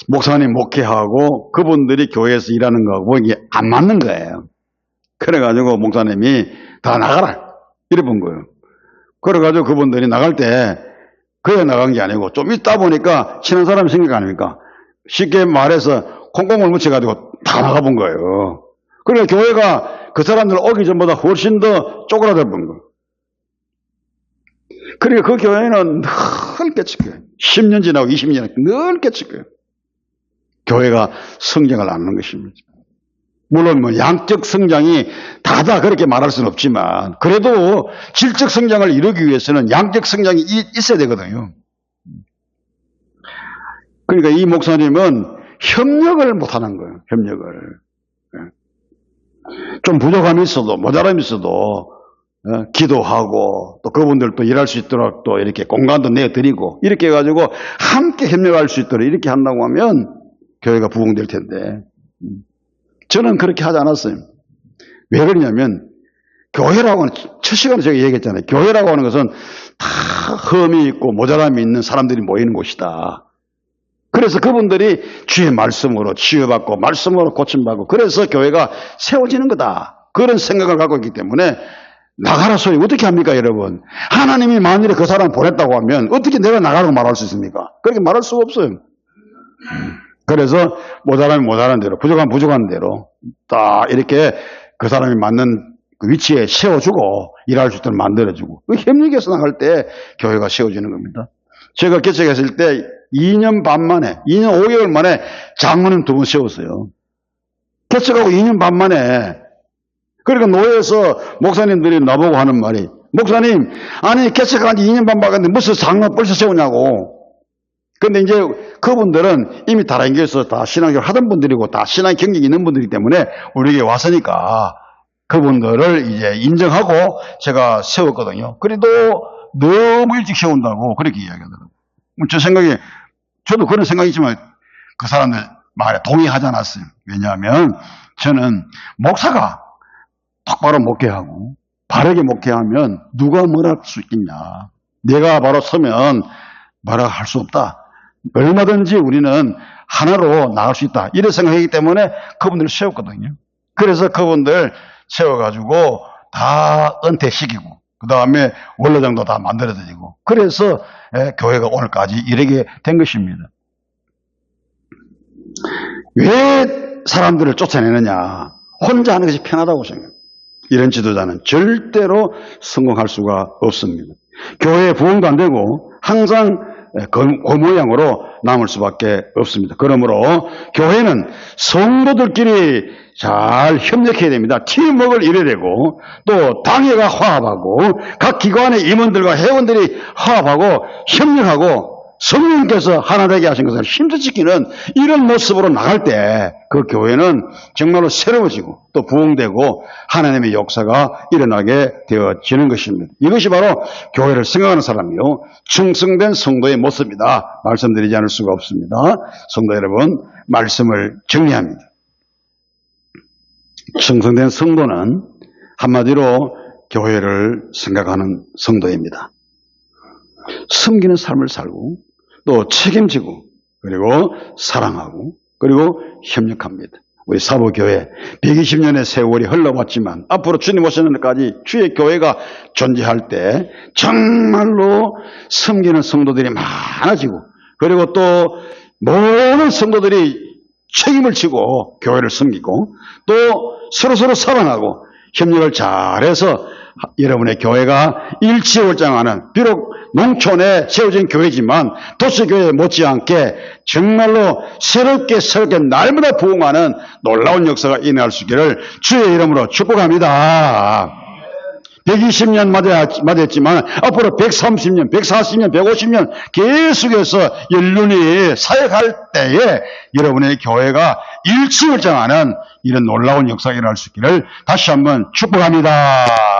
목사님 목회하고 그분들이 교회에서 일하는 거하고 이게 안 맞는 거예요. 그래가지고 목사님이 다 나가라. 이래 본 거예요. 그래가지고 그분들이 나갈 때 그냥 나간 게 아니고 좀 있다 보니까 친한 사람이 생긴 거 아닙니까? 쉽게 말해서 콩콩을 묻혀가지고 다 나가본 거예요. 그러니까 교회가 그 사람들 오기 전보다 훨씬 더 쪼그라들 본 거예요. 그러니까 그 교회는 늘 깨치고요. 10년 지나고 20년 지나고 늘 깨치고요. 교회가 성장을 안 하는 것입니다. 물론 뭐 양적 성장이 다다 그렇게 말할 수는 없지만 그래도 질적 성장을 이루기 위해서는 양적 성장이 있어야 되거든요. 그러니까 이 목사님은 협력을 못하는 거예요. 협력을. 좀 부족함이 있어도 모자람이 있어도 기도하고 또 그분들도 일할 수 있도록 또 이렇게 공간도 내드리고 이렇게 해가지고 함께 협력할 수 있도록 이렇게 한다고 하면 교회가 부흥될 텐데 저는 그렇게 하지 않았어요. 왜 그러냐면 교회라고 하는, 첫 시간에 제가 얘기했잖아요. 교회라고 하는 것은 다 흠이 있고 모자람이 있는 사람들이 모이는 곳이다. 그래서 그분들이 주의 말씀으로 치유받고 말씀으로 고침받고 그래서 교회가 세워지는 거다. 그런 생각을 갖고 있기 때문에 나가라 소리 어떻게 합니까 여러분? 하나님이 만일에 그 사람 보냈다고 하면 어떻게 내가 나가라고 말할 수 있습니까? 그렇게 말할 수가 없어요. 그래서 모자라면 모자란 대로 부족한 대로 딱 이렇게 그 사람이 맞는 그 위치에 세워주고 일할 수 있도록 만들어주고 그 협력해서 나갈 때 교회가 세워지는 겁니다. 제가 개척했을 때 2년 반 만에 2년 5개월 만에 장로님 2분 세웠어요. 개척하고 2년 반 만에. 그러니까 노예에서 목사님들이 나보고 하는 말이 목사님 아니 개척한 지 2년 반 박았는데 무슨 장로 벌써 세우냐고. 근데 이제 그분들은 이미 다른 교회에서 다 신앙교를 하던 분들이고 다 신앙 경력이 있는 분들이기 때문에 우리에게 왔으니까 그분들을 이제 인정하고 제가 세웠거든요. 그래도 너무 일찍 세운다고 그렇게 이야기하더라고요. 제 생각에 저도 그런 생각이 있지만 그 사람들 말에 동의하지 않았어요. 왜냐하면 저는 목사가 똑바로 목회하고 바르게 목회하면 누가 뭐라 할 수 있겠냐. 내가 바로 서면 뭐라 할 수 없다. 얼마든지 우리는 하나로 나갈 수 있다. 이런 생각이기 때문에 그분들을 세웠거든요. 그래서 그분들 세워가지고 다 은퇴시키고 그 다음에 원로장도 다 만들어드리고 그래서 교회가 오늘까지 이렇게 된 것입니다. 왜 사람들을 쫓아내느냐. 혼자 하는 것이 편하다고 생각해요. 이런 지도자는 절대로 성공할 수가 없습니다. 교회에 부흥도 안 되고 항상 그 모양으로 남을 수밖에 없습니다. 그러므로 교회는 성도들끼리 잘 협력해야 됩니다. 팀워크를 이뤄야 되고 또 당회가 화합하고 각 기관의 임원들과 회원들이 화합하고 협력하고 성령께서 하나 되게 하신 것을 힘써 지키는 이런 모습으로 나갈 때 그 교회는 정말로 새로워지고 또 부흥되고 하나님의 역사가 일어나게 되어지는 것입니다. 이것이 바로 교회를 생각하는 사람이요 충성된 성도의 모습이다. 말씀드리지 않을 수가 없습니다. 성도 여러분, 말씀을 정리합니다. 충성된 성도는 한마디로 교회를 생각하는 성도입니다. 섬기는 삶을 살고 또 책임지고 그리고 사랑하고 그리고 협력합니다. 우리 사부교회 120년의 세월이 흘러왔지만 앞으로 주님 오시는 날까지 주의 교회가 존재할 때 정말로 섬기는 성도들이 많아지고 그리고 또 모든 성도들이 책임을 지고 교회를 섬기고 또 서로서로 사랑하고 협력을 잘해서 여러분의 교회가 일치월장하는 비록 농촌에 세워진 교회지만 도시교회 못지않게 정말로 새롭게 날마다 부흥하는 놀라운 역사가 일어날 수 있기를 주의 이름으로 축복합니다. 120년 맞았지만 앞으로 130년, 140년, 150년 계속해서 연륜이 사역할 때에 여러분의 교회가 일치월장하는 이런 놀라운 역사가 일어날 수 있기를 다시 한번 축복합니다.